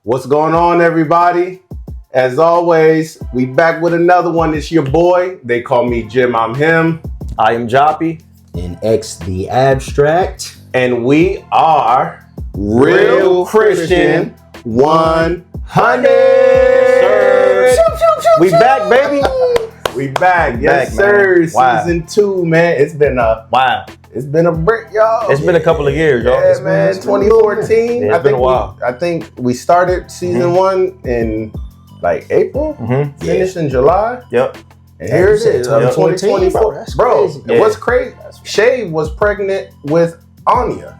What's going on, everybody? As always, we back with another one. It's your boy. They call me Jim. I'm him. I am Joppy. And X the Abstract. And we are Real Christian 100. We back, baby. We back. Yes, back, sir. man. Wow. Season 2, man. It's been a break, y'all. It's been a couple of years, y'all. Yeah, man. 2014. Yeah, it's been a while. I think we started season 1 in like April. Finished in July. Yep. And here it is, 2024. That's bro, crazy. And what's crazy? Shay was pregnant with Anya.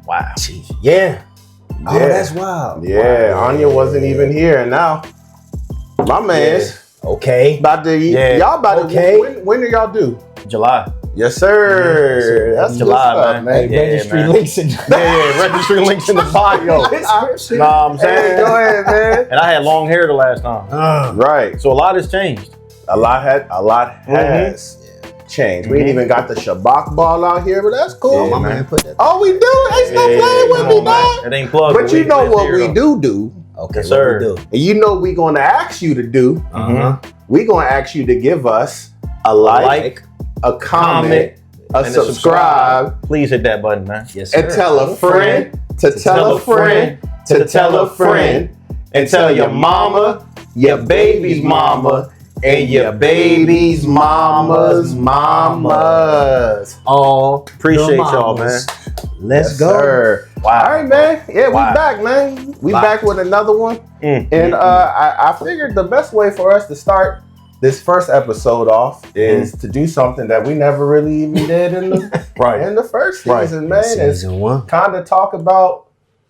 Wow. Jeez. Yeah. Oh, Yeah. that's wild. Yeah, Wow. Anya wasn't even here, and now my man's Okay. about to. Yeah. Y'all about Okay. to. When do y'all do? July. Yes, sir. That's July, good stuff, man. man. Yeah, Registry man. links in Registry links in the bio. description. Know what I'm Hey, saying? go ahead, man. And I had long hair the last time. Right. So a lot has changed. A lot has changed. We ain't even got the Shabak ball out here, but that's cool. Oh, my man. man put that. Oh, we do. Ain't no playing with me, dog. It ain't plugged. But you know what we do. Okay, Yes, what sir. we do? And you know we gonna ask you to do. We gonna ask you to give us a like, a comment, a and subscribe, Please hit that button, man. Yes, sir. and tell a friend to tell a friend to tell a friend, and tell your mama, your baby's mama, and your baby's mama's mamas. All Appreciate the y'all, man. mamas. Let's Yes, go. sir. Wow. All right, man. Yeah, Wow. we back, man. We Wow. back with another one. And I figured the best way for us to start this first episode off is to do something that we never really even did in the Right. in the first Right. season, man. Is Season 1. kind of talk about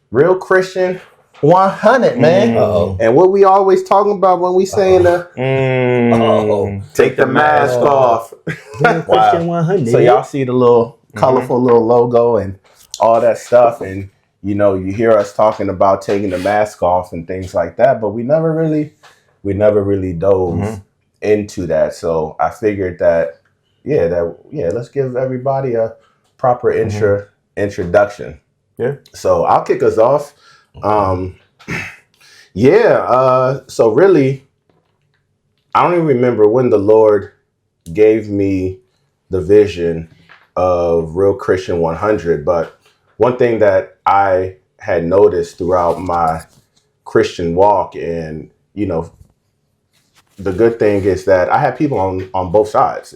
Real Christian 100, man. Uh-oh. And what we always talking about when we saying take the mask off. Real Christian 100. So y'all see the little colorful little logo and all that stuff, and you know you hear us talking about taking the mask off and things like that, but we never really dove into that. So I figured that let's give everybody a proper introduction. Yeah. So I'll kick us off. So really, I don't even remember when the Lord gave me the vision of Real Christian 100, but one thing that I had noticed throughout my Christian walk, and you know, the good thing is that I had people on both sides.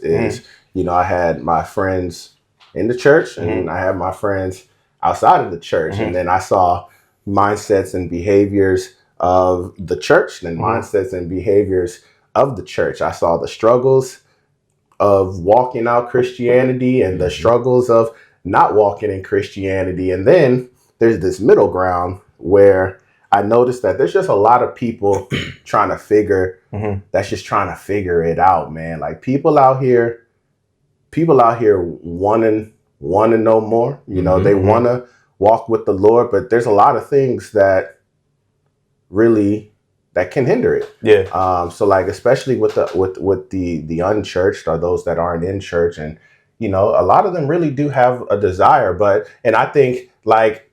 You know, I had my friends in the church, and I had my friends outside of the church, and then I saw mindsets and behaviors of the church, and mindsets and behaviors of the church. I saw the struggles of walking out Christianity and the struggles of not walking in Christianity. And then there's this middle ground where I noticed that there's just a lot of people trying to figure it out, man. Like people out here want to know more. You know, they want to walk with the Lord, but there's a lot of things that can hinder it. Yeah. So like, especially with the unchurched or those that aren't in church, and you know, a lot of them really do have a desire, and I think like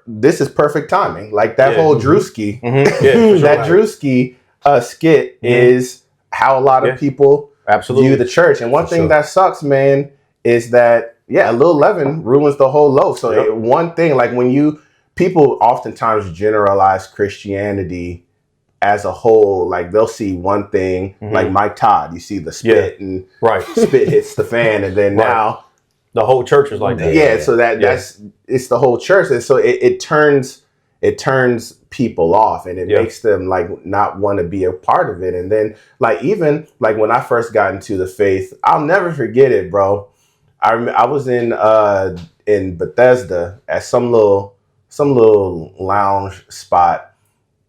this is perfect timing. Like that whole Drewski, that Drewski skit is how a lot of people view the church. And one thing that sucks, man, is that a little leaven ruins the whole loaf. So one thing, like when people oftentimes generalize Christianity as a whole, like they'll see one thing, like Mike Todd, you see the spit and spit hits the fan, and then now the whole church is like that. Yeah, so that's it's the whole church, and so it turns people off, and it makes them like not want to be a part of it. And then like even like when I first got into the faith, I'll never forget it, bro. I was in Bethesda at some little lounge spot,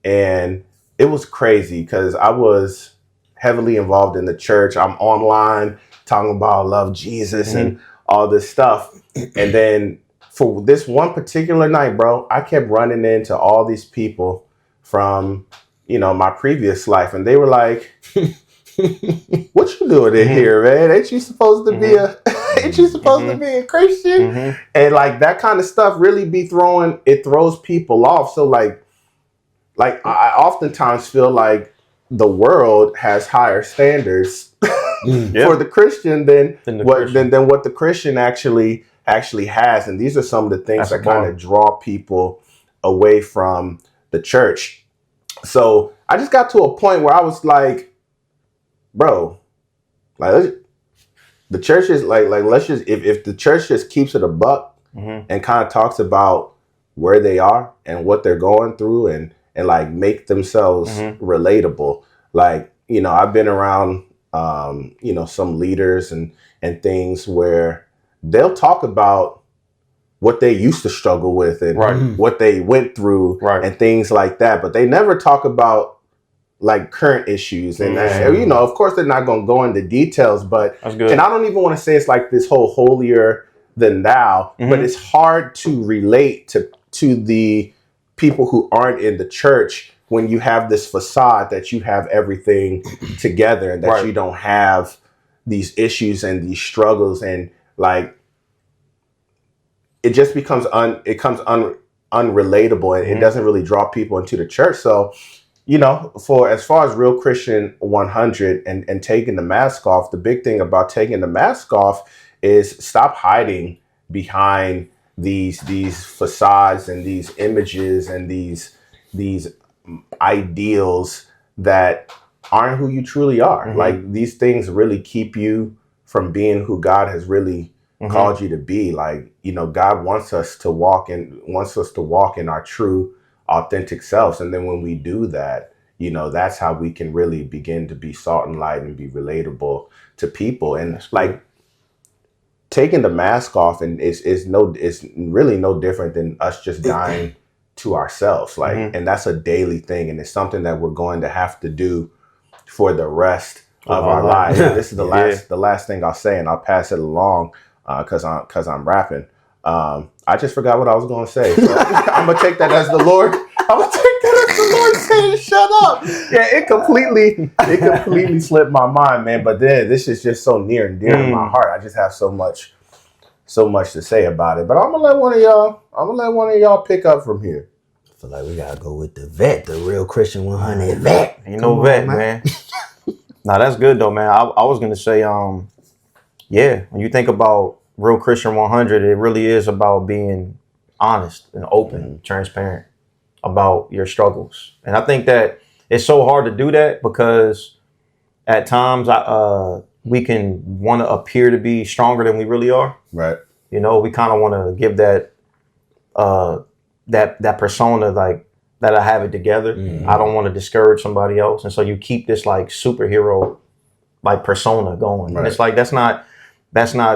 and it was crazy because I was heavily involved in the church. I'm online talking about love Jesus and all this stuff. And then for this one particular night, bro, I kept running into all these people from, you know, my previous life. And they were like, what you doing in here, man? Ain't you supposed to be to be a Christian? And like that kind of stuff really throws people off. So like, like I oftentimes feel like the world has higher standards for the Christian than what the Christian actually has, and these are some of the things that kind of draw people away from the church. So I just got to a point where I was like, bro, like the church is like let's just if the church just keeps it a buck and kind of talks about where they are and what they're going through and like make themselves relatable. Like, you know, I've been around you know, some leaders and things where they'll talk about what they used to struggle with and what they went through and things like that, but they never talk about like current issues and you know, of course they're not going to go into details, but and I don't even want to say it's like this whole holier than thou, but it's hard to relate to the people who aren't in the church when you have this facade that you have everything together and that you don't have these issues and these struggles, and like it just becomes unrelatable and it doesn't really draw people into the church. So, you know, for as far as Real Christian 100 and taking the mask off, the big thing about taking the mask off is stop hiding behind these facades and these images and these ideals that aren't who you truly are. Like, these things really keep you from being who God has really called you to be. Like, you know, God wants us to walk in our true, authentic selves. And then when we do that, you know, that's how we can really begin to be salt and light and be relatable to people. And like taking the mask off and it's really no different than us just dying to ourselves. Like, and that's a daily thing. And it's something that we're going to have to do for the rest of our lives. This is the last thing I'll say, and I'll pass it along because I'm rapping. I just forgot what I was going to say. So I'm going to take that as the Lord. I'm going to take that as the Lord saying, shut up. Yeah, it completely slipped my mind, man. But then this is just so near and dear to my heart. I just have so much to say about it. But I'm going to let one of y'all pick up from here. I feel like we got to go with the vet, the Real Christian 100 vet. Ain't no vet, man. Nah, that's good though, man. I was going to say, yeah, when you think about Real Christian 100, it really is about being honest and open, transparent about your struggles. And I think that it's so hard to do that because at times we can want to appear to be stronger than we really are. Right. You know, we kind of want to give that that persona like that I have it together. I don't want to discourage somebody else. And so you keep this like superhero like persona going. Right. And it's like that's not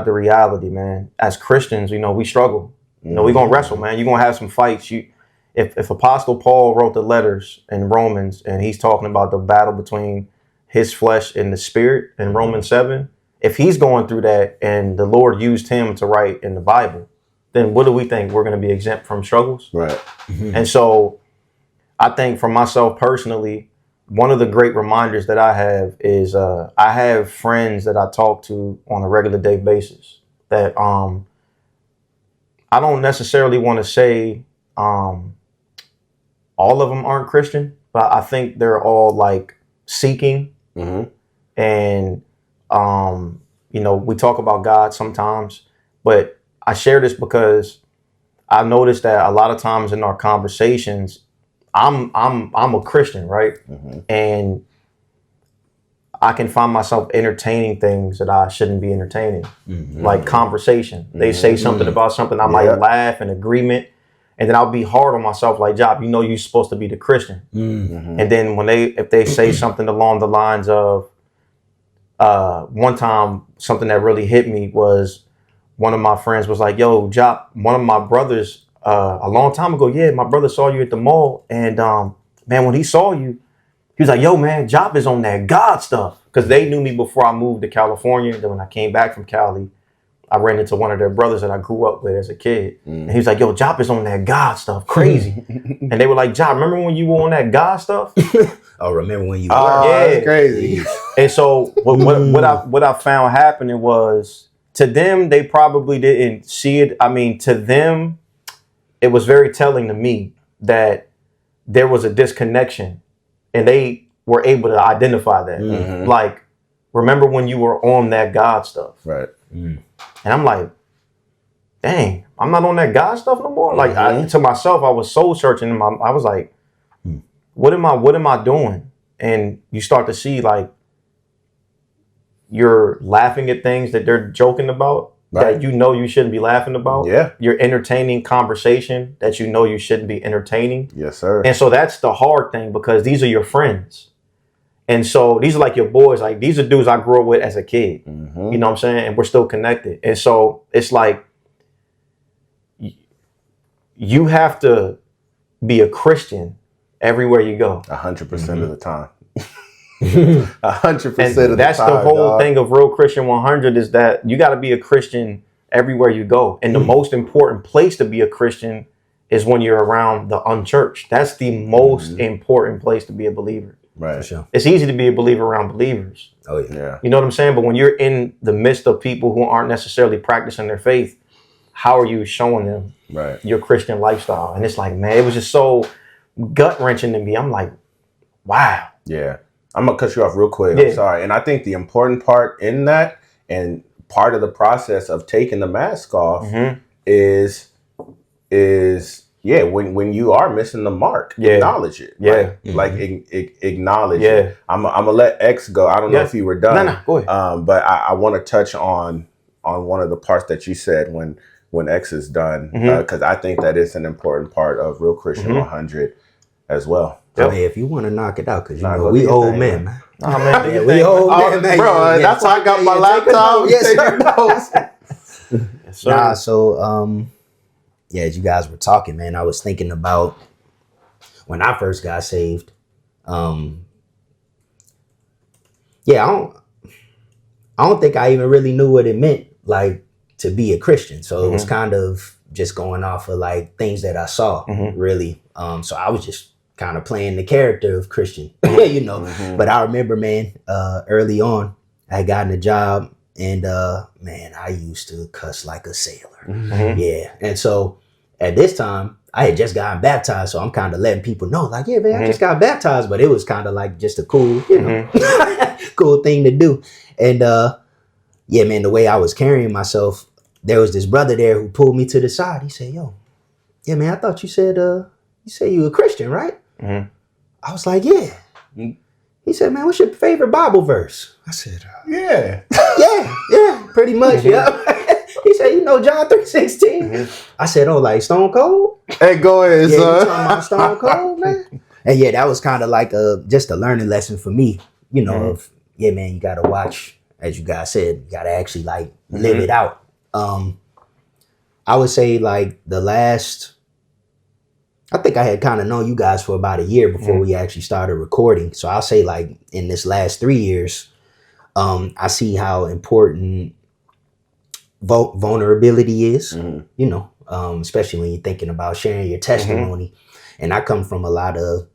the reality, man. As Christians, you know, we struggle. You know, we're gonna wrestle, man. You're gonna have some fights. If Apostle Paul wrote the letters in Romans and he's talking about the battle between his flesh and the spirit in Romans 7, if he's going through that and the Lord used him to write in the Bible, then what do we think? We're gonna be exempt from struggles? Right. And so I think for myself personally, one of the great reminders that I have is I have friends that I talk to on a regular day basis that I don't necessarily want to say all of them aren't Christian, but I think they're all like seeking. And, you know, we talk about God sometimes, but I share this because I noticed that a lot of times in our conversations, I'm a Christian, right? And I can find myself entertaining things that I shouldn't be entertaining, like conversation. They say something about something, I might laugh in agreement, and then I'll be hard on myself, like, Job, you know you're supposed to be the Christian. And then if they say something along the lines of, one time, something that really hit me was one of my friends was like, yo, Job, one of my brothers, a long time ago, my brother saw you at the mall, and man, when he saw you, he was like, yo, man, Job is on that God stuff. Because they knew me before I moved to California. Then when I came back from Cali, I ran into one of their brothers that I grew up with as a kid. And he was like, yo, Job is on that God stuff. Crazy. And they were like, Job, remember when you were on that God stuff? Oh, remember when you were? Yeah, that's crazy. And so what I found happening was, to them, they probably didn't see it. I mean, to them, it was very telling to me that there was a disconnection, and they were able to identify that. Like, remember when you were on that God stuff? Right. And I'm like, dang, I'm not on that God stuff no more. Like, to myself, I was soul searching. I was like, what am I doing? And you start to see, like, you're laughing at things that they're joking about, that you know you shouldn't be laughing about. Yeah. You're entertaining conversation that you know you shouldn't be entertaining. Yes, sir. And so that's the hard thing, because these are your friends. And so these are like your boys. Like, these are dudes I grew up with as a kid. You know what I'm saying? And we're still connected. And so it's like, you have to be a Christian everywhere you go. 100% of the time. 100% of the time. That's the whole thing of Real Christian 100, is that you got to be a Christian everywhere you go. And the most important place to be a Christian is when you're around the unchurched. That's the most important place to be a believer. Right. For sure. It's easy to be a believer around believers. Oh yeah. You know what I'm saying? But when you're in the midst of people who aren't necessarily practicing their faith, how are you showing them your Christian lifestyle? And it's like, man, it was just so gut wrenching to me. I'm like, wow. Yeah. I'm going to cut you off real quick. I'm sorry. And I think the important part in that, and part of the process of taking the mask off is when you are missing the mark, acknowledge it. Like acknowledge it. I'm gonna let X go. I don't know if you were done. No, go ahead. But I want to touch on one of the parts that you said when X is done, because I think that is an important part of Real Christian 100 as well. I mean, if you want to knock it out, because you know we old men, man. Oh, man, Yeah, we old men, bro. That's why I got my laptop. Yes, sir. Yes, sir. Nah, so as you guys were talking, man, I was thinking about when I first got saved. I don't think I even really knew what it meant, like, to be a Christian. So it was kind of just going off of like things that I saw, really. So I was just kind of playing the character of Christian, you know. But I remember, man, early on, I had gotten a job, and man, I used to cuss like a sailor. Yeah. And so at this time, I had just gotten baptized, so I'm kind of letting people know, like, yeah, man, I just got baptized. But it was kind of like just a cool, you know, cool thing to do. And yeah, man, the way I was carrying myself, there was this brother there who pulled me to the side. He said, yo, yeah, man, I thought you said you a Christian, right? I was like, yeah. He said, man, what's your favorite Bible verse? I said, Yeah, pretty much, yeah. He said, you know, John 3:16. I said, oh, like Stone Cold? Hey, go ahead, Yeah, you son. talking about Stone Cold, man? And yeah, that was kind of like just a learning lesson for me, you know, of, yeah, man, you got to watch, as you guys said, you got to actually like live it out. I would say like I think I had kind of known you guys for about a year before we actually started recording. So I'll say like in this last 3 years, I see how important vulnerability is, you know, especially when you're thinking about sharing your testimony. And I come from a lot of,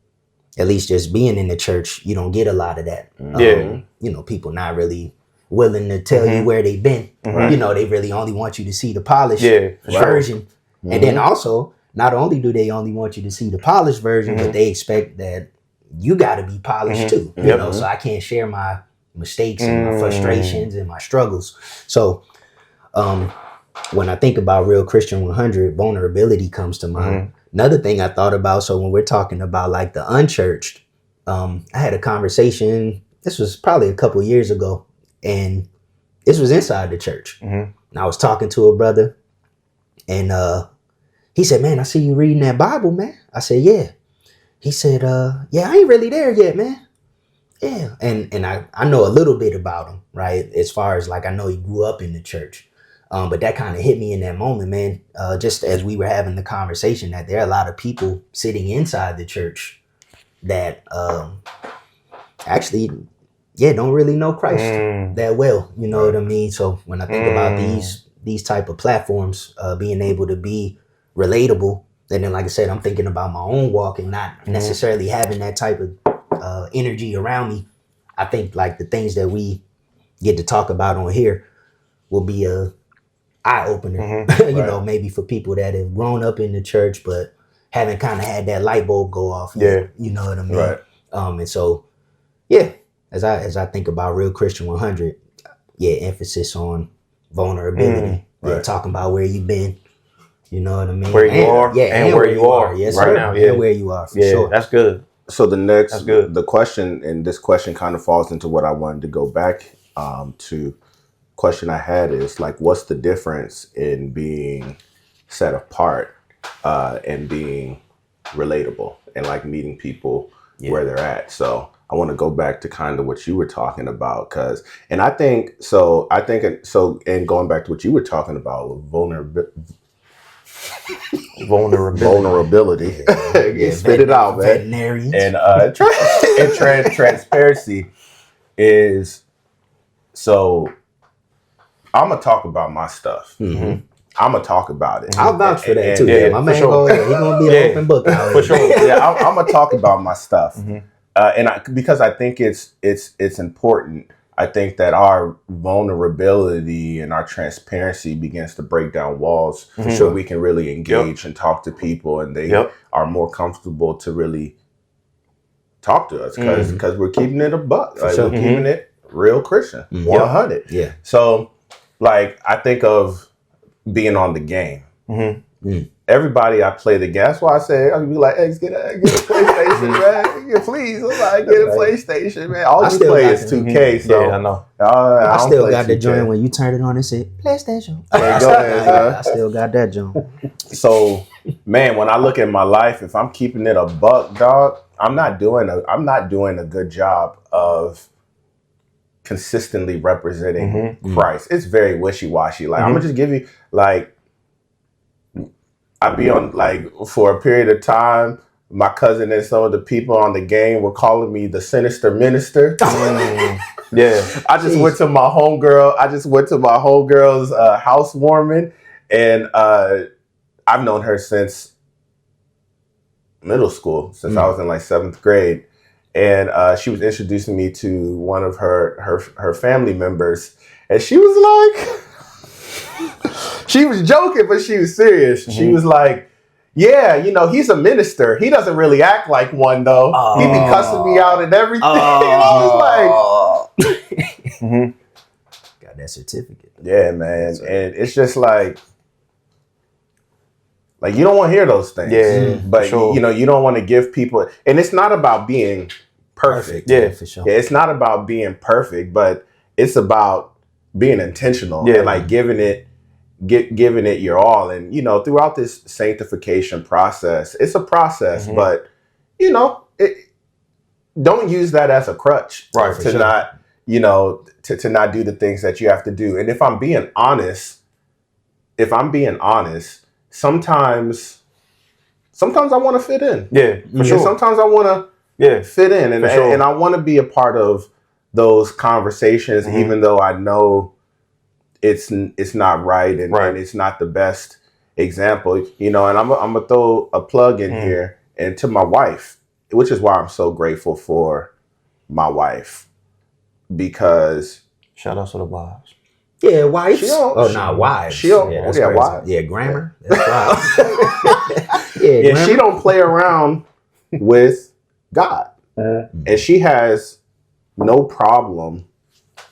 at least just being in the church, you don't get a lot of that. You know, people not really willing to tell you where they've been. You know, they really only want you to see the polished version. And then also, not only do they only want you to see the polished version, but they expect that you got to be polished too. You know, so I can't share my mistakes and my frustrations and my struggles. So when I think about Real Christian 100, vulnerability comes to mind. Another thing I thought about, so when we're talking about like the unchurched, I had a conversation, this was probably a couple years ago, and this was inside the church. And I was talking to a brother, and he said, man, I see you reading that Bible, man. I said, yeah. He said, yeah, I ain't really there yet, man. Yeah. And I know a little bit about him, right? As far as like, I know he grew up in the church. But that kind of hit me in that moment, man. Just as we were having the conversation, that there are a lot of people sitting inside the church that actually, don't really know Christ that well. You know what I mean? So when I think about these type of platforms, being able to be relatable, and then like I said, I'm thinking about my own walk and not necessarily having that type of energy around me. I think like the things that we get to talk about on here will be a eye opener, you know, maybe for people that have grown up in the church but haven't kind of had that light bulb go off yet. You know what I mean? Right. And so, yeah, as I think about Real Christian 100, emphasis on vulnerability. Talking about where you've been. You know what I mean? Where you are, and where you are yes, right now. Yeah, and where you are for sure. That's good. So the question, and this question kind of falls into what I wanted to go back to. Question I had is like, what's the difference in being set apart and being relatable and like meeting people where they're at? So I want to go back to kind of what you were talking about, and going back to what you were talking about, vulnerability. Spit it out, man. And transparency is, so I'm gonna talk about my stuff. I'm gonna talk about it. I'll vouch for that too. My man, he's gonna be an open book out for sure. I'm gonna talk about my stuff, because I think it's important. I think that our vulnerability and our transparency begins to break down walls, so we can really engage and talk to people, and they are more comfortable to really talk to us because we're keeping it a buck. Like, we're keeping it real Christian, 100. Yeah. So, like, I think of being on the game. Everybody I play the game. That's why I say I'd be like, "Hey, get a PlayStation, man. Yeah, please, I'm like, get a PlayStation, man." All you play is 2K. So I know. I still got the joint when you turned it on and said PlayStation. I still got that joint. So, man, when I look at my life, if I'm keeping it a buck, dog, I'm not doing a good job of consistently representing Christ. It's very wishy-washy. Like, I'm gonna just give you, like, I'd be on, like, for a period of time, my cousin and some of the people on the game were calling me the sinister minister. I just went to my homegirl's housewarming, and I've known her since middle school, since I was in like 7th grade. And she was introducing me to one of her family members, and she was like, she was joking, but she was serious. She was like, "Yeah, you know, he's a minister. He doesn't really act like one, though. He be cussing me out and everything." And I was like, got that certificate. Yeah, man. And it's just like you don't want to hear those things. Yeah, but you know, you don't want to give people, and it's not about being perfect. Yeah, for sure. Yeah, it's not about being perfect, but it's about being intentional and like giving it your all. And, you know, throughout this sanctification process, it's a process, but, you know, don't use that as a crutch to not, you know, to not do the things that you have to do. And if I'm being honest, sometimes I want to fit in. Yeah, for sure. Sometimes I want to fit in, and I want to be a part of those conversations, even though I know it's not right and it's not the best example, you know. And I'm gonna throw a plug in here and to my wife, which is why I'm so grateful for my wife, because shout out to the wives. Yeah, wives. Wives. Wives. Yeah, grammar. That's wild. She don't play around with God, and she has no problem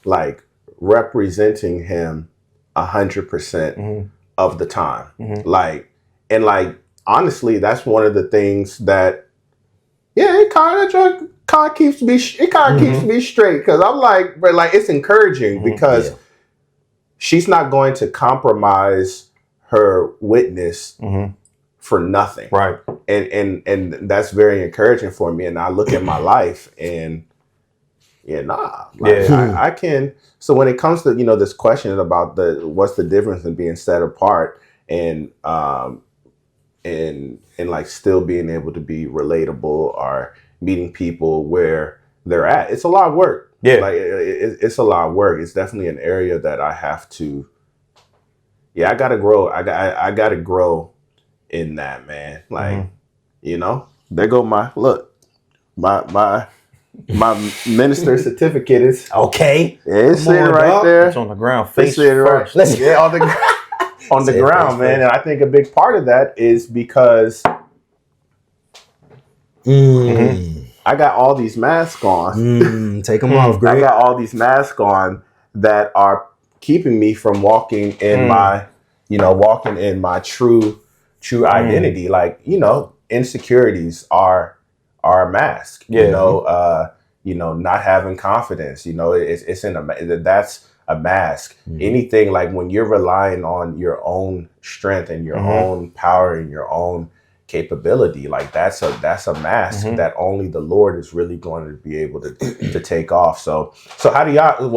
like representing him 100% of the time. Like, honestly, that's one of the things that, it kind of keeps me straight, because I'm like, but like, it's encouraging because she's not going to compromise her witness for nothing. Right. And that's very encouraging for me. And I look at my life and I can. So when it comes to, you know, this question about what's the difference in being set apart and like still being able to be relatable or meeting people where they're at, it's a lot of work. Yeah. Like it's a lot of work. It's definitely an area that I have to, I gotta grow. I gotta grow in that, man. Like, you know, there go my minister certificate is okay. It's sitting right there. It's on the ground. Face first. Right. On the ground, man. And I think a big part of that is because I got all these masks on. Take them off, I Greg. got all these masks on that are keeping me from walking in walking in my true identity. Like, insecurities are a mask. Not having confidence. That's a mask. Anything like when you're relying on your own strength and your own power and your own capability, like that's a mask that only the Lord is really going to be able to take off. So what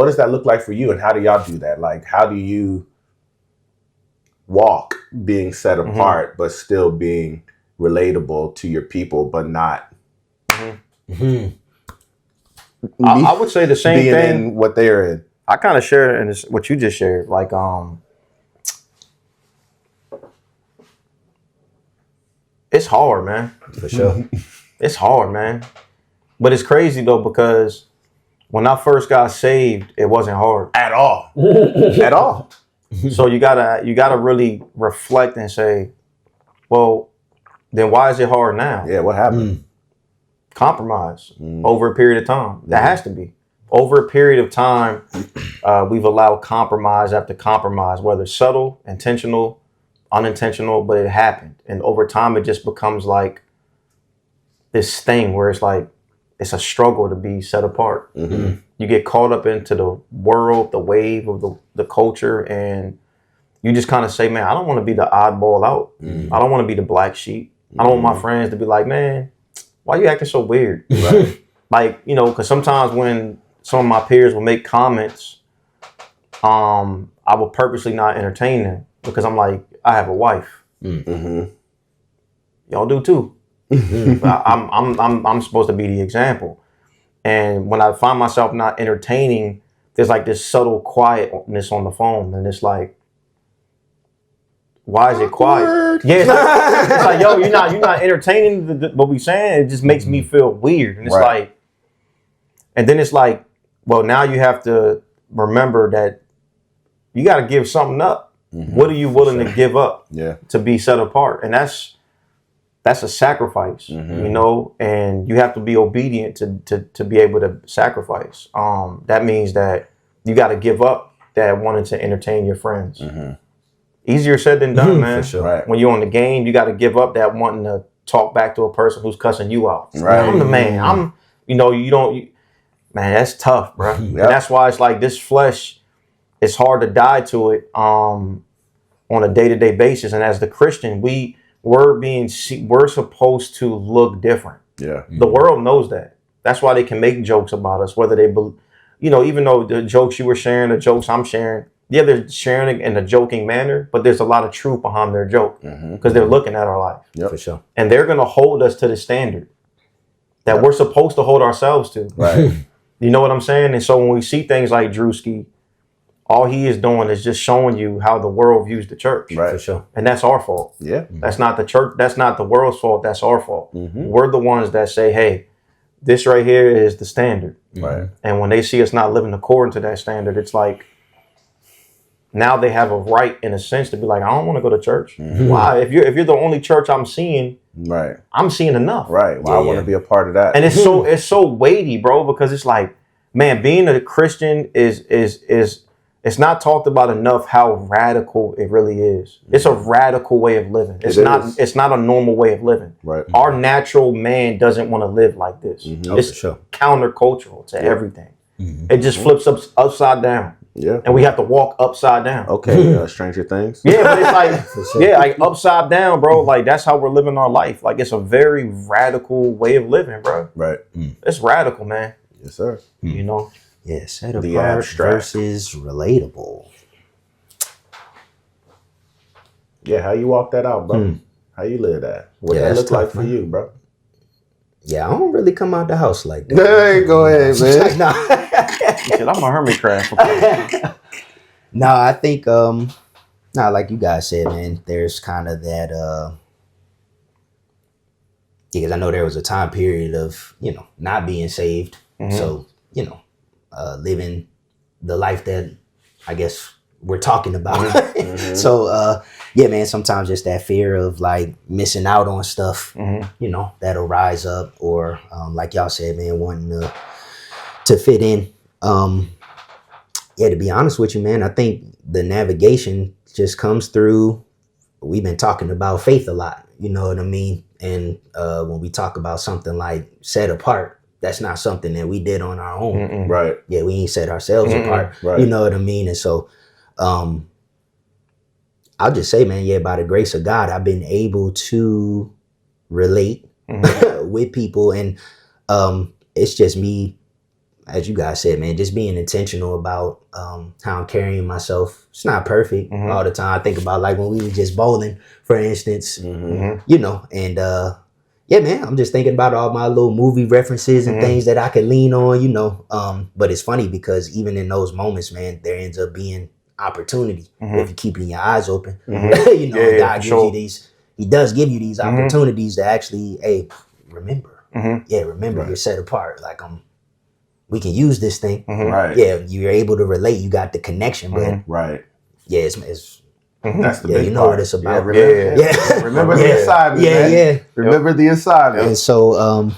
does that look like for you, and how do y'all do that? Like, how do you walk being set apart but still being relatable to your people, but not I would say the same being thing in what they're in? I kind of share in what you just shared. Like, it's hard, man. For sure. It's hard, man. But it's crazy though, because when I first got saved, it wasn't hard At all. At all. So you gotta really reflect and say, well, then why is it hard now? Yeah, what happened? Compromise over a period of time. That has to be. Over a period of time, we've allowed compromise after compromise, whether subtle, intentional, unintentional, but it happened. And over time, it just becomes like this thing where it's like, it's a struggle to be set apart. You get caught up into the world, the wave of the culture, and you just kind of say, man, I don't want to be the oddball out. I don't want to be the black sheep. I don't want my friends to be like, man, why you acting so weird? Right. Like, because sometimes when some of my peers will make comments, I will purposely not entertain them because I'm like, I have a wife. Y'all do too. I'm supposed to be the example. And when I find myself not entertaining, there's like this subtle quietness on the phone, and it's like, why is it quiet? Yeah, it's like, yo, you're not entertaining what we saying. It just makes me feel weird, and it's like, and then it's like, well, now you have to remember that you got to give something up. What are you willing to give up to be set apart? And that's a sacrifice, and you have to be obedient to be able to sacrifice. That means that you got to give up that wanting to entertain your friends. Easier said than done, man. For sure. Right. When you're on the game, you got to give up that wanting to talk back to a person who's cussing you out. Right. I'm the man. Man, that's tough, bro. And that's why it's like this flesh, it's hard to die to it on a day-to-day basis. And as the Christian, we're supposed to look different. Yeah. The world knows that. That's why they can make jokes about us, whether they, even though the jokes you were sharing, the jokes I'm sharing, they're sharing it in a joking manner, but there's a lot of truth behind their joke because they're looking at our life. Yep. For sure. And they're going to hold us to the standard that we're supposed to hold ourselves to. Right. You know what I'm saying? And so when we see things like Drewski, all he is doing is just showing you how the world views the church. Right. For sure. And that's our fault. Yeah. That's not the church. That's not the world's fault. That's our fault. We're the ones that say, hey, this right here is the standard. Right. And when they see us not living according to that standard, it's like, now they have a right, in a sense, to be like, I don't want to go to church. Why? If you're the only church I'm seeing, Right. I'm seeing enough. Right. Well, I want to be a part of that. And it's so weighty, bro, because it's like, man, being a Christian is it's not talked about enough how radical it really is. It's a radical way of living. It's not a normal way of living. Right. Our natural man doesn't want to live like this. It's countercultural to everything. It just flips upside down. Yeah. And we have to walk upside down. Okay, Stranger Things. Yeah, but it's like, like upside down, bro. Like, that's how we're living our life. Like, it's a very radical way of living, bro. Right. It's radical, man. Yes, sir. You know? Yeah, set The apart abstract versus relatable. Yeah, how you walk that out, bro? How you live that? What that look like for you, bro? Yeah, I don't really come out the house like that. Hey, go ahead, man. He said, I'm a hermit crab. No, I think like you guys said, man, there's kind of that because I know there was a time period of, not being saved. So, living the life that I guess we're talking about. So yeah, man, sometimes just that fear of like missing out on stuff, you know, that'll rise up, or like y'all said, man, wanting to fit in. Yeah, to be honest with you, man, I think the navigation just comes through. We've been talking about faith a lot, you know what I mean? And when we talk about something like set apart, that's not something that we did on our own. Right. Yeah, we ain't set ourselves apart. Right. You know what I mean? And so I'll just say, man, yeah, by the grace of God, I've been able to relate with people. And it's just me, as you guys said, man, just being intentional about how I'm carrying myself. It's not perfect all the time. I think about like when we were just bowling, for instance, you know, and yeah, man, I'm just thinking about all my little movie references and things that I can lean on, you know. But it's funny because even in those moments, man, there ends up being opportunity if you're keeping your eyes open. You know, God gives you these, he does give you these opportunities to actually, hey, remember. Yeah, remember you're set apart. Like we can use this thing. Right. Yeah, you're able to relate. You got the connection, but right. Yeah, it's that's the yeah, big you know part. what it's about. Remember the assignment, man. Yeah. Remember the assignment. And so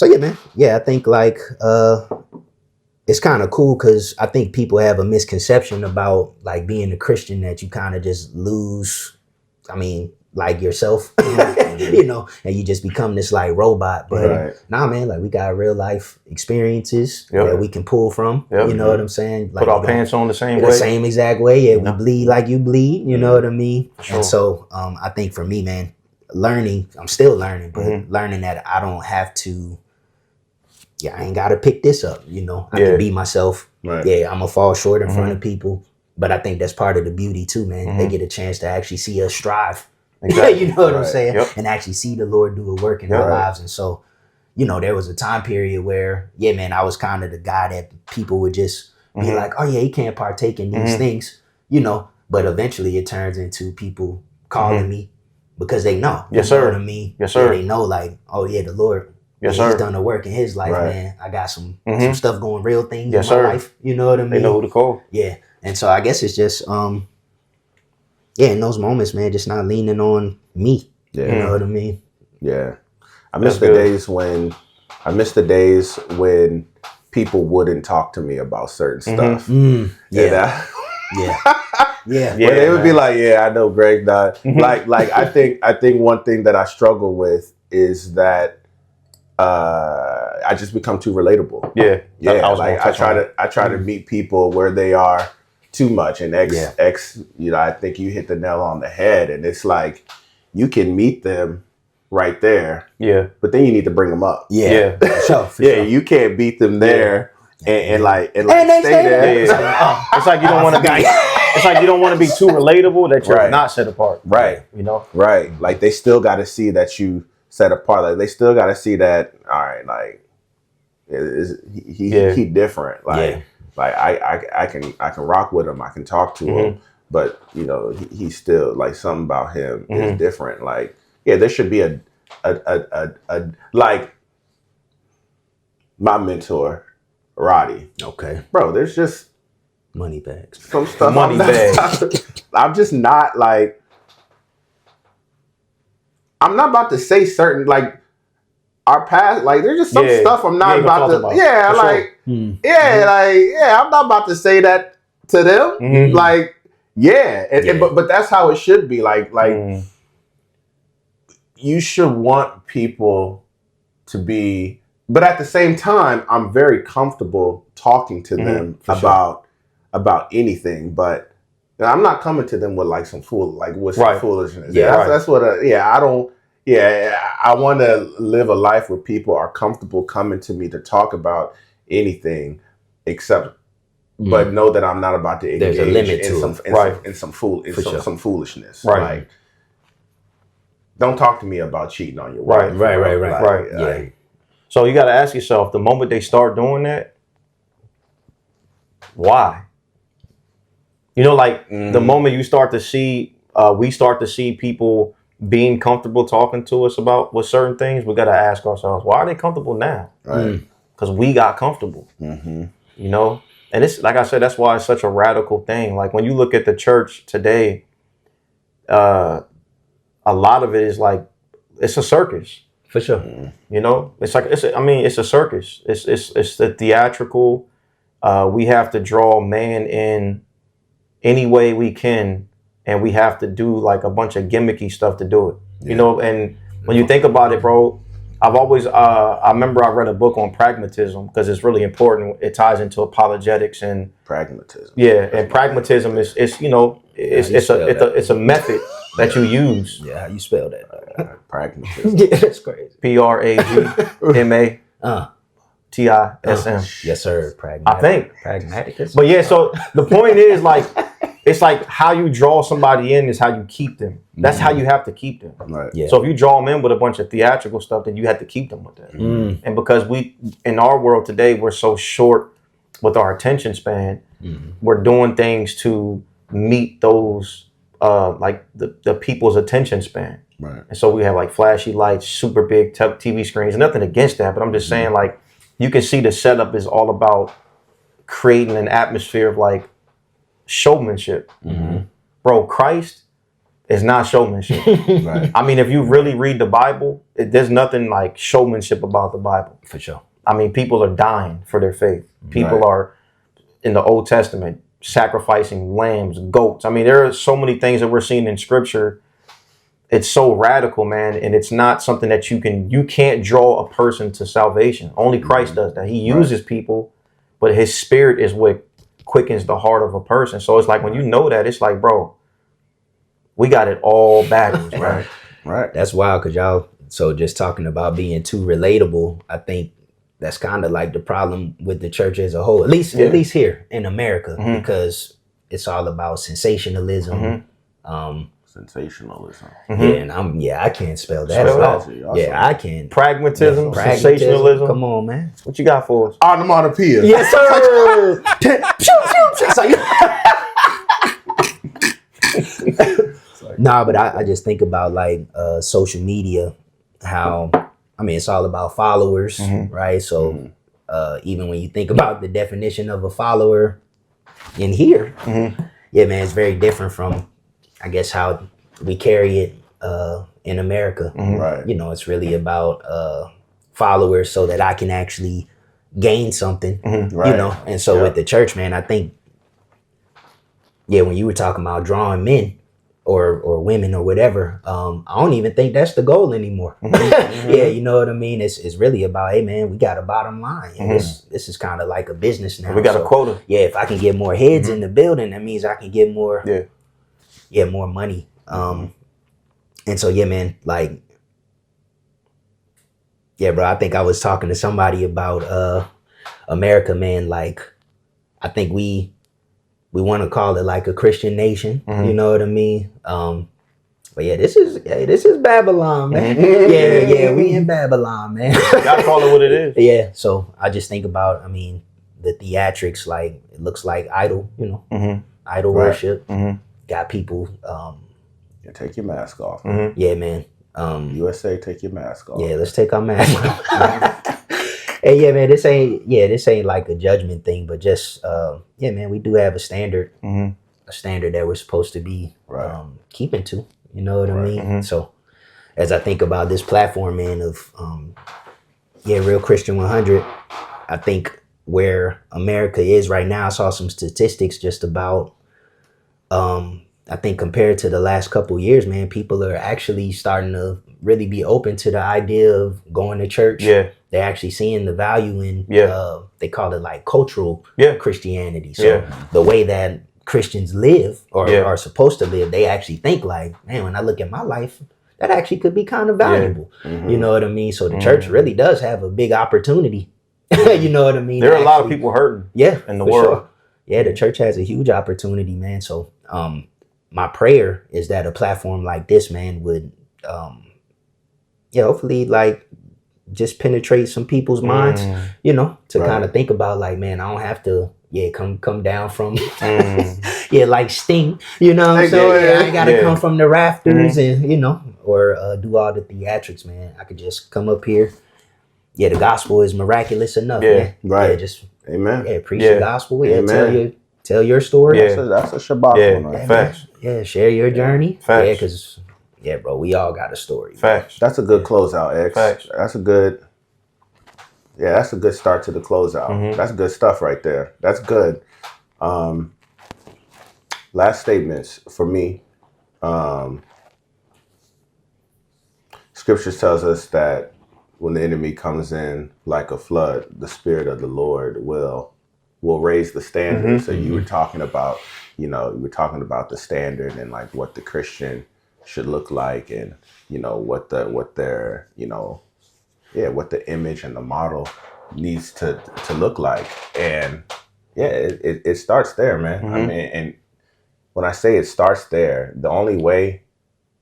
yeah, man. Yeah, I think like it's kind of cool because I think people have a misconception about like being a Christian, that you kind of just lose, I mean, like yourself, you know, and you just become this like robot. But nah, man, like we got real life experiences that we can pull from. You know what I'm saying? Like, put our pants on the same way. The same exact way. Yeah, we bleed like you bleed. You know what I mean? Sure. And so I think for me, man, learning, I'm still learning, but learning that I don't have to, I ain't got to pick this up. You know, I can be myself. Right. Yeah, I'm going to fall short in front of people. But I think that's part of the beauty too, man. They get a chance to actually see us strive. Exactly. You know what I'm saying? And actually see the Lord do a work in our lives. And so, you know, there was a time period where, yeah, man, I was kind of the guy that people would just be like, oh yeah, he can't partake in these things, you know. But eventually it turns into people calling me because they know. Yes, you know sir. what I mean? Yes, sir. Yeah, they know like, oh yeah, the Lord, he's done a work in his life, man. I got some stuff going, real things in my life. You know what I mean? They know who to call. Yeah. And so I guess it's just yeah, in those moments, man, just not leaning on me. Yeah. You know what I mean? Yeah. I miss the days when people wouldn't talk to me about certain stuff. Yeah. Where they would be like, yeah, I know Greg died. Like I think one thing that I struggle with is that I just become too relatable. Yeah. I try to meet people where they are too much, and X, you know, I think you hit the nail on the head, and it's like you can meet them right there, but then you need to bring them up. For sure. You can't beat them there and stay there. It's like you don't want to be. It's like you don't want to be too relatable that you're not set apart. Right. You know. Right. Like they still got to see that you set apart. Like they still got to see that. All right. Like he different. Like. Like I can rock with him, I can talk to him, but you know he's still like something about him is different. Like there should be a like my mentor, Roddy. Okay, bro. There's just money bags. Some stuff. Money bags. I'm just not like. I'm not about to say certain like. Our past, like there's just some stuff I'm not about to. I'm not about to say that to them. Like, but that's how it should be. Like you should want people to be, but at the same time, I'm very comfortable talking to them about anything. But I'm not coming to them with like some some foolishness. That's what. I don't. Yeah, I want to live a life where people are comfortable coming to me to talk about anything, except, but know that I'm not about to engage in some foolishness. Right. Like, don't talk to me about cheating on your wife. Right. So you got to ask yourself: the moment they start doing that, why? You know, like the moment you start to see, we start to see people being comfortable talking to us about what certain things, we got to ask ourselves, why are they comfortable now? Right. Because we got comfortable, you know? And it's like I said, that's why it's such a radical thing. Like when you look at the church today, a lot of it is like it's a circus. For sure. You know, it's like it's a circus. It's the theatrical. We have to draw man in any way we can, and we have to do like a bunch of gimmicky stuff to do it. You know, and when you think about it, bro, I've always I remember I read a book on pragmatism because it's really important. It ties into apologetics and Pragmatism. yeah, and pragmatism is you know it's a method that you use. Yeah, how you spell that? Pragmatism. Yeah, that's crazy. PRAGMATISM. Yes, sir. I think. Pragmatic. But yeah, so the point is like it's like how you draw somebody in is how you keep them. That's how you have to keep them. Right. Yeah. So if you draw them in with a bunch of theatrical stuff, then you have to keep them with that. And because we in our world today, we're so short with our attention span, we're doing things to meet those like the people's attention span. Right. And so we have like flashy lights, super big TV screens. Nothing against that, but I'm just saying like you can see the setup is all about creating an atmosphere of like showmanship. Bro, Christ is not showmanship. Right. I mean, if you really read the Bible, there's nothing like showmanship about the Bible. For sure. I mean, people are dying for their faith. People Right. are in the Old Testament sacrificing lambs, goats. I mean, there are so many things that we're seeing in Scripture. It's so radical, man, and it's not something that you can't draw a person to salvation. Only Christ does that. He uses people, but his spirit is what quickens the heart of a person. So it's like when you know that, it's like, bro, we got it all backwards, right? Right. That's wild because y'all, so just talking about being too relatable, I think that's kind of like the problem with the church as a whole, at least here in America, because it's all about sensationalism. Sensationalism. Yeah, and I can't spell that. Spell that. Yeah, I can. Pragmatism, Pragmatism. sensationalism. Come on, man. What you got for us? Onomatopoeia. Yes, sir. Nah, but I just think about like social media, how I mean it's all about followers, right? So even when you think about the definition of a follower in here, yeah, man, it's very different from I guess how we carry it in America. Right. You know, it's really about followers so that I can actually gain something, Right. you know? And so with the church, man, I think, when you were talking about drawing men or women or whatever, I don't even think that's the goal anymore. Yeah, you know what I mean? It's really about, hey, man, we got a bottom line. And this is kind of like a business now. We got a quota. Yeah, if I can get more heads in the building, that means I can get more, more money. And so, yeah, man, like, yeah, bro, I think I was talking to somebody about America, man. Like, I think we want to call it like a Christian nation. You know what I mean? But yeah, this is Babylon, man. Yeah, we in Babylon, man. Gotta call it what it is. Yeah, so I just think about, I mean, the theatrics, like, it looks like idol, you know, idol worship. Got people, Take your mask off. yeah, man. USA, take your mask off. Yeah, let's take our mask off. Hey, yeah, man, this ain't like a judgment thing, but just, yeah, man, we do have a standard, that we're supposed to be keeping to. You know what I mean? So, as I think about this platform, man, of Real Christian 100, I think where America is right now, I saw some statistics just about, I think compared to the last couple of years, man, people are actually starting to really be open to the idea of going to church. Yeah. They're actually seeing the value in, they call it like cultural Christianity. So the way that Christians live or are supposed to live, they actually think like, man, when I look at my life, that actually could be kind of valuable. You know what I mean? So the church really does have a big opportunity. You know what I mean? There are a lot of people hurting in the world. Sure. Yeah, the church has a huge opportunity, man. So my prayer is that a platform like this, man, would hopefully like just penetrate some people's minds, you know, to kind of think about like, man, I don't have to come down from like Sting, you know what I'm saying? I ain't gotta come from the rafters and, you know, or do all the theatrics, man. I could just come up here. Yeah, the gospel is miraculous enough, man. Right. Yeah, just Amen. Yeah, preach the gospel. Yeah, Amen. tell your story. Yeah. That's a Shabbat one. Right? Facts. Yeah, share your journey. Facts. Yeah, because bro, we all got a story. Facts. That's a good closeout, X. Facts. That's a good start to the closeout. That's good stuff right there. That's good. Last statements for me. Scripture tells us that when the enemy comes in like a flood, the Spirit of the Lord will raise the standard. So you were talking about, the standard and like what the Christian should look like, and what their what the image and the model needs to look like. And it starts there, man. I mean, and when I say it starts there, the only way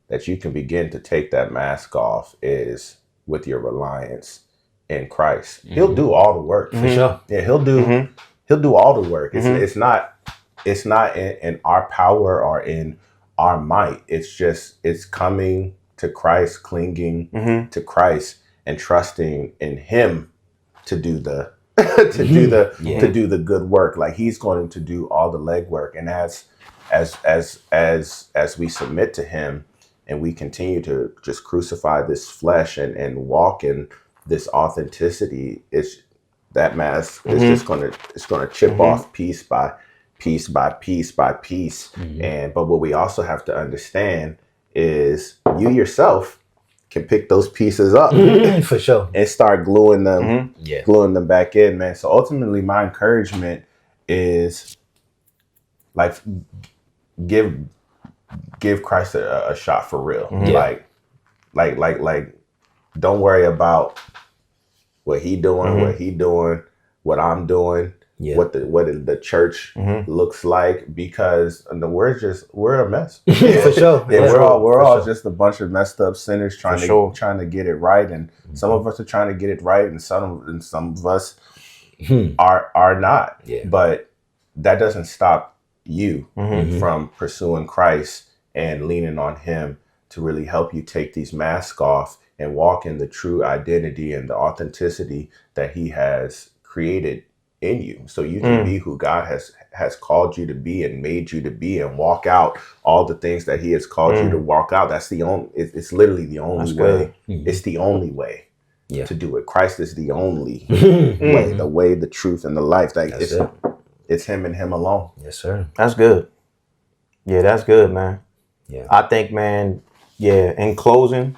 that you can begin to take that mask off is with your reliance in Christ. He'll do all the work. For sure. Yeah, he'll do all the work. It's not in our power or in our might. It's coming to Christ, clinging to Christ, and trusting in Him to do the to do the good work. Like He's going to do all the legwork. And as we submit to Him, and we continue to just crucify this flesh and walk in this authenticity, that mask is just gonna chip off piece by piece by piece by piece. But what we also have to understand is you yourself can pick those pieces up for sure and start gluing them back in, man. So ultimately, my encouragement is like give Christ a shot for real. Like don't worry about what he doing, what I'm doing, what the church looks like, because we're a mess. For sure. We're all just a bunch of messed up sinners trying to get it right, and some of us are trying to get it right, and some of us are not. But that doesn't stop you from pursuing Christ and leaning on Him to really help you take these masks off and walk in the true identity and the authenticity that He has created in you, so you can be who God has called you to be and made you to be, and walk out all the things that He has called you to walk out. That's the only. It's literally the only way. It's the only way to do it. Christ is the only way, the way, the truth, and the life. Like it's Him and Him alone. Yes, sir. That's good. Yeah, that's good, man. Yeah, I think, man. Yeah. In closing,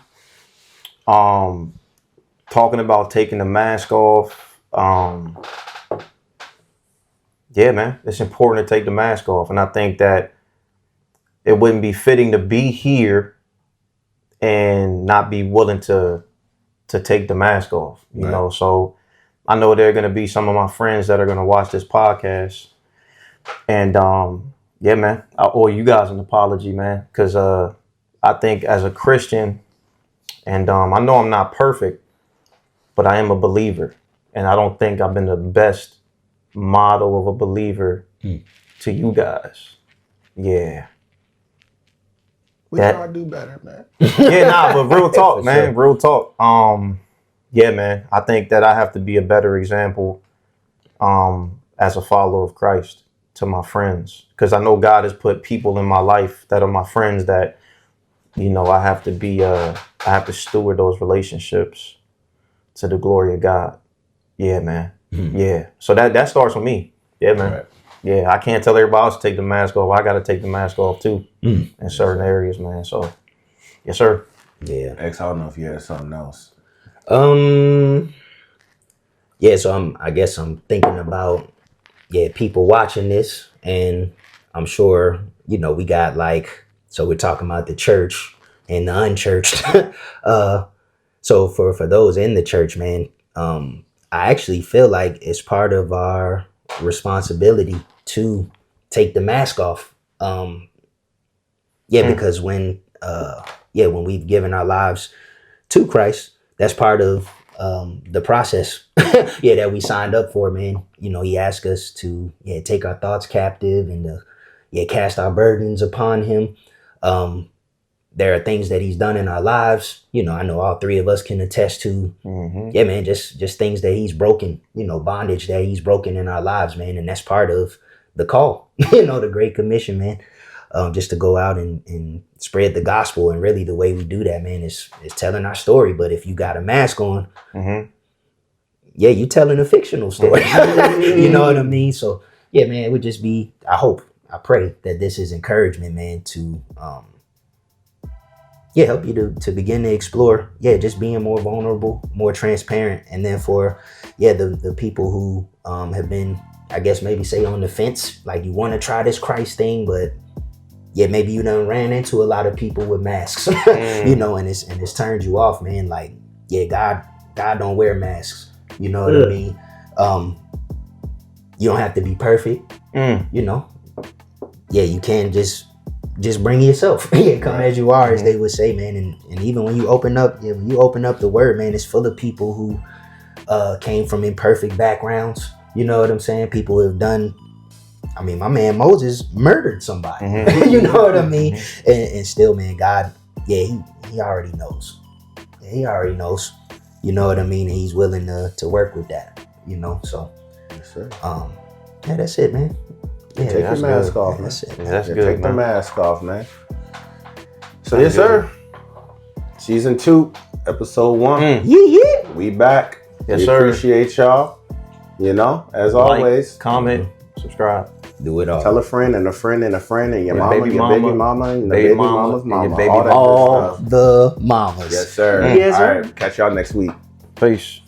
talking about taking the mask off. Yeah, man, it's important to take the mask off. And I think that it wouldn't be fitting to be here and not be willing to take the mask off, you know? So I know there are going to be some of my friends that are going to watch this podcast. And yeah, man, I owe you guys an apology, man, because I think as a Christian, and I know I'm not perfect, but I am a believer. And I don't think I've been the best model of a believer to you guys. Yeah. We try to do better, man. But real talk, man. Real talk. Yeah, man. I think that I have to be a better example as a follower of Christ to my friends. Because I know God has put people in my life that are my friends that, I have to be I have to steward those relationships to the glory of God. Yeah, man. Yeah. So that starts with me. Yeah, man. Right. Yeah, I can't tell everybody else to take the mask off. I got to take the mask off too in certain areas, man. So, yes, sir. Yeah. X, I don't know if you had something else. Yeah, so I guess I'm thinking about people watching this, and I'm sure, we got so we're talking about the church and the unchurched. So for those in the church, man, I actually feel like it's part of our responsibility to take the mask off. Because when we've given our lives to Christ, that's part of the process that we signed up for, man. He asked us to take our thoughts captive and to cast our burdens upon Him. there are things that he's done in our lives. You know, I know all three of us can attest to, yeah, man, just things that he's broken, you know, bondage that he's broken in our lives, man. And that's part of the call, you know, the Great Commission, man. Just to go out and spread the gospel. And really the way we do that, man, is telling our story. But if you got a mask on, yeah, you telling a fictional story. You know what I mean? So yeah, man, it would just be, I pray that this is encouragement, man, to help you to begin to explore, just being more vulnerable, more transparent. And then for the people who have been, I guess maybe say on the fence, like you want to try this Christ thing, but maybe you done ran into a lot of people with masks, you know, and it's turned you off, man. Like, God don't wear masks. You know what I mean? You don't have to be perfect, you know? You can just bring yourself. Come as you are, as they would say, man. And even when you open up, the word, man, it's full of people who came from imperfect backgrounds. You know what I'm saying? People who have done, I mean, my man Moses murdered somebody. You know what I mean? And still, man, God, he already knows. He already knows. You know what I mean? And he's willing to work with that, you know? So, yes, sir. That's it, man. Take your mask off, man. That's it. That's good, Take man. the mask off, man. So, yes, sir. Season 2, episode 1. Yeah. We back. Yes, we sir. Appreciate y'all. You know, as always. Comment, subscribe. Do it all. Tell a friend and a friend and a friend and your mama, baby your mama, baby mama, and the baby baby mama, mama's and your mama. baby All that All good stuff. the mamas. Yes, sir. Yes, All sir. right. Catch y'all next week. Peace.